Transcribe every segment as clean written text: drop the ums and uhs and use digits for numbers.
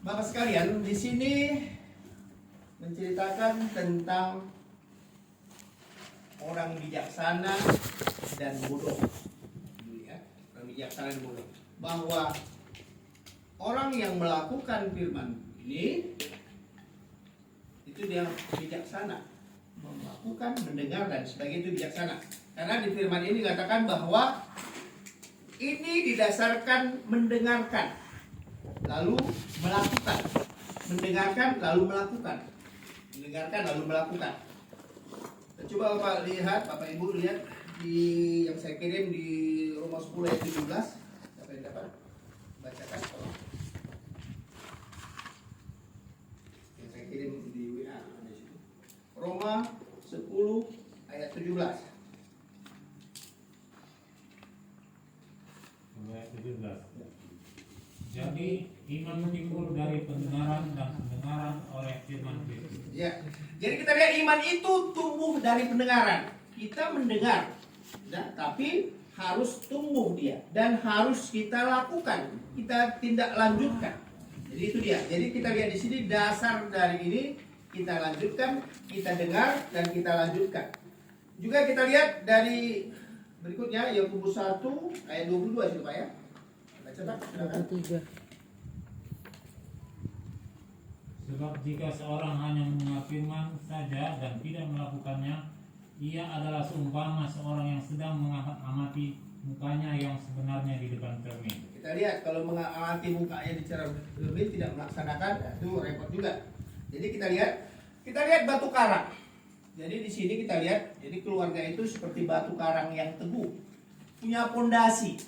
Bapak sekalian, di sini menceritakan tentang orang bijaksana dan bodoh. Ya, orang bijaksana dan bodoh. Bahwa orang yang melakukan firman ini itu dia bijaksana, melakukan, mendengar dan sebagainya, itu bijaksana. Karena di firman ini dikatakan bahwa ini didasarkan mendengarkan lalu melakukan, mendengarkan lalu melakukan, mendengarkan lalu melakukan. Coba Bapak lihat, Bapak Ibu lihat di yang saya kirim di Roma 10 ayat 17. Siapa yang dapat bacakan? Yang saya kirim di WA ada di situ. Roma 10 ayat 17. Ayat 17. Jadi iman timbul dari pendengaran dan pendengaran oleh firman Kristus. Ya. Jadi kita lihat iman itu tumbuh dari pendengaran. Kita mendengar, ya, tapi harus tumbuh dia dan harus kita lakukan, kita tindak lanjutkan. Jadi itu dia. Jadi kita lihat di sini dasar dari ini kita lanjutkan, kita dengar dan kita lanjutkan. Juga kita lihat dari berikutnya Yakobus 1 ayat 22 sih Pak ya. Baca Pak, silakan. Sebab jika seorang hanya mendengar firman saja dan tidak melakukannya, ia adalah seumpama seorang yang sedang mengamati mukanya yang sebenarnya di depan cermin. Kita lihat kalau mengamati mukanya di cermin tidak melaksanakan, itu repot juga. Jadi kita lihat batu karang. Jadi di sini kita lihat, jadi keluarga itu seperti batu karang yang teguh, punya pondasi.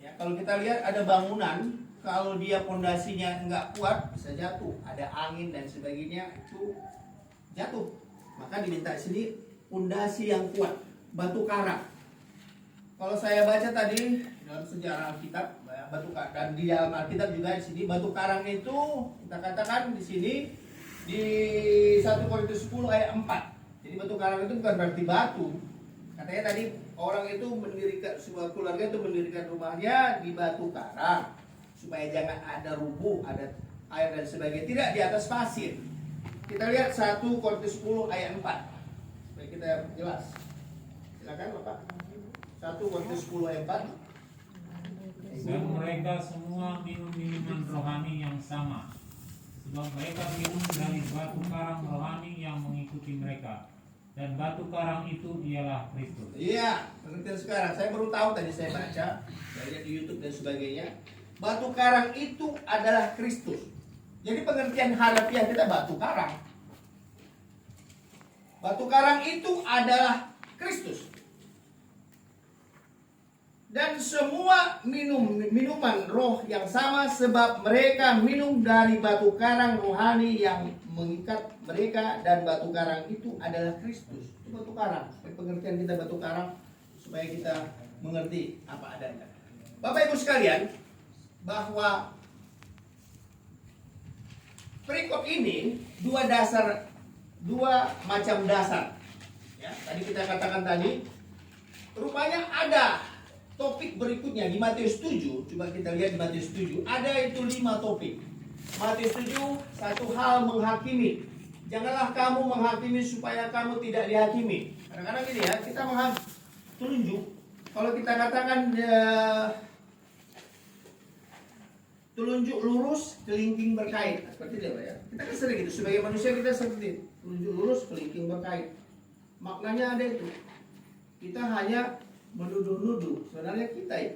Ya, kalau kita lihat ada bangunan, kalau dia pondasinya enggak kuat bisa jatuh, ada angin dan sebagainya itu jatuh. Maka diminta sini pondasi yang kuat, batu karang. Kalau saya baca tadi dalam sejarah Alkitab, batu karang, dan di dalam Alkitab juga di sini batu karang itu kita katakan di sini di 1 Korintus 10 ayat 4. Jadi batu karang itu bukan berarti batu. Katanya tadi orang itu mendirikan sebuah keluarga itu mendirikan rumahnya di batu karang supaya jangan ada rubuh, ada air dan sebagainya, tidak di atas pasir. Kita lihat 1 Korintus 10 ayat 4 supaya kita jelas. Silakan Bapak. 1 Korintus 10 ayat 4. Dan mereka semua minum minuman rohani yang sama, sebab mereka minum dari batu karang rohani yang mengikuti mereka, dan batu karang itu ialah Kristus. Iya, pengertian sekarang. Saya baru tahu tadi saya baca, saya lihat di YouTube dan sebagainya. Batu karang itu adalah Kristus. Jadi pengertian harafiah kita batu karang. Batu karang itu adalah Kristus. Dan semua minuman roh yang sama sebab mereka minum dari batu karang rohani yang mengikat mereka, dan batu karang itu adalah Kristus. Itu batu karang. Pengertian kita batu karang supaya kita mengerti apa adanya. Bapak Ibu sekalian, bahwa perikop ini dua macam dasar. Ya, tadi kita katakan tadi, rupanya ada topik berikutnya di Matius 7. Coba kita lihat di Matius 7. Ada itu 5 topik. Matius 7, satu hal menghakimi. Janganlah kamu menghakimi supaya kamu tidak dihakimi. Kadang-kadang gini ya, kita tunjuk. Kalau kita katakan telunjuk lurus, kelingking berkait. Seperti itu ya. Kita kan sering gitu. Sebagai manusia kita seperti itu. Telunjuk lurus, kelingking berkait. Maknanya ada itu. Kita hanya menuduh-nuduh. Sebenarnya kita ya.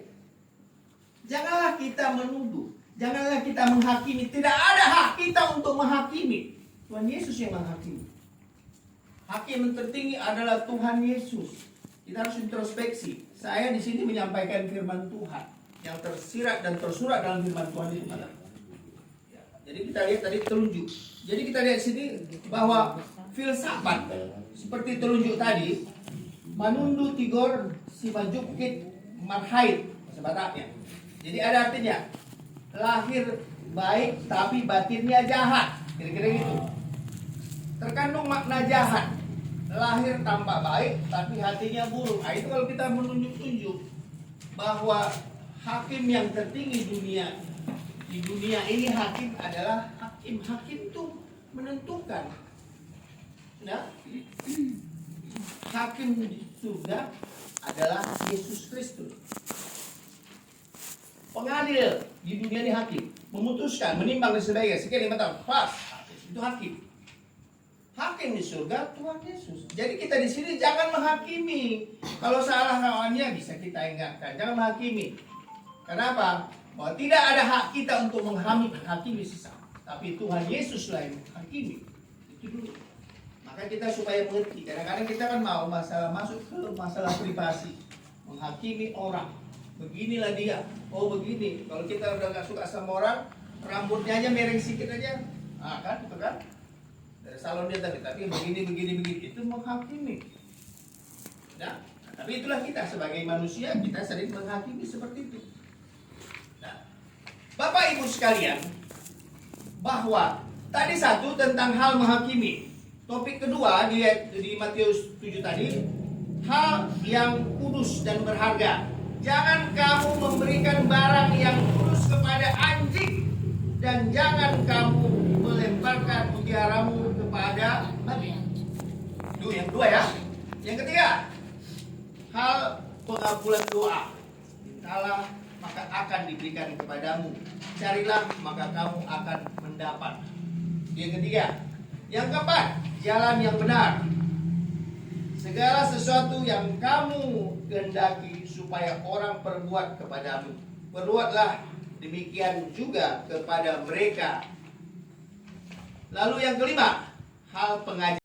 Janganlah kita menuduh. Janganlah kita menghakimi. Tidak ada hak kita untuk menghakimi. Tuhan Yesus yang menghakimi. Hakim tertinggi adalah Tuhan Yesus. Kita harus introspeksi. Saya di sini menyampaikan firman Tuhan yang tersirat dan tersurat dalam firman Tuhan itu. Ya, jadi kita lihat tadi telunjuk. Jadi kita lihat sini bahwa filsafat seperti telunjuk tadi, manundu tigor si majukit marhait bahasa Bataknya. Jadi ada artinya lahir baik tapi batinnya jahat, kira-kira gitu. Terkandung makna jahat, lahir tampak baik tapi hatinya buruk. Nah, itu kalau kita menunjuk-tunjuk bahwa hakim yang tertinggi dunia Di dunia ini hakim adalah hakim. Hakim itu menentukan. Nah, hakim di surga adalah Yesus Kristus. Pengadil di dunia ini hakim, memutuskan, menimbang dan sebagainya. Sekian 5 tahun, pas, itu hakim. Hakim di surga Tuhan Yesus. Jadi kita di sini jangan menghakimi. Kalau salah kawannya bisa kita ingatkan, jangan menghakimi. Kenapa? Bahwa tidak ada hak kita untuk menghakimi sesama. Tapi Tuhan Yesus lah yang menghakimi. Itu dulu. Maka kita supaya mengerti. Kadang-kadang kita kan mau masuk ke masalah privasi, menghakimi orang. Beginilah dia. Oh begini. Kalau kita udah gak suka sama orang, rambutnya aja mereng sedikit aja. Ah kan, itu kan? Dari salon dia tapi begini itu menghakimi. Nah, tapi itulah kita sebagai manusia, kita sering menghakimi seperti itu. Nah, Bapak Ibu sekalian, bahwa tadi satu tentang hal menghakimi. Topik kedua di Matius 7 tadi, hal yang kudus dan berharga. Jangan kamu memberikan barang yang kudus kepada anjing, dan jangan kamu melemparkan mutiaramu kepada babi. Itu yang kedua ya. Yang ketiga, hal pengabulan doa. Mintalah maka akan diberikan kepadamu. Carilah maka kamu akan mendapat. Yang ketiga. Yang keempat, jalan yang benar. Segala sesuatu yang kamu kehendaki supaya orang perbuat kepadamu, perbuatlah demikian juga kepada mereka. Lalu yang kelima, hal pengajaran.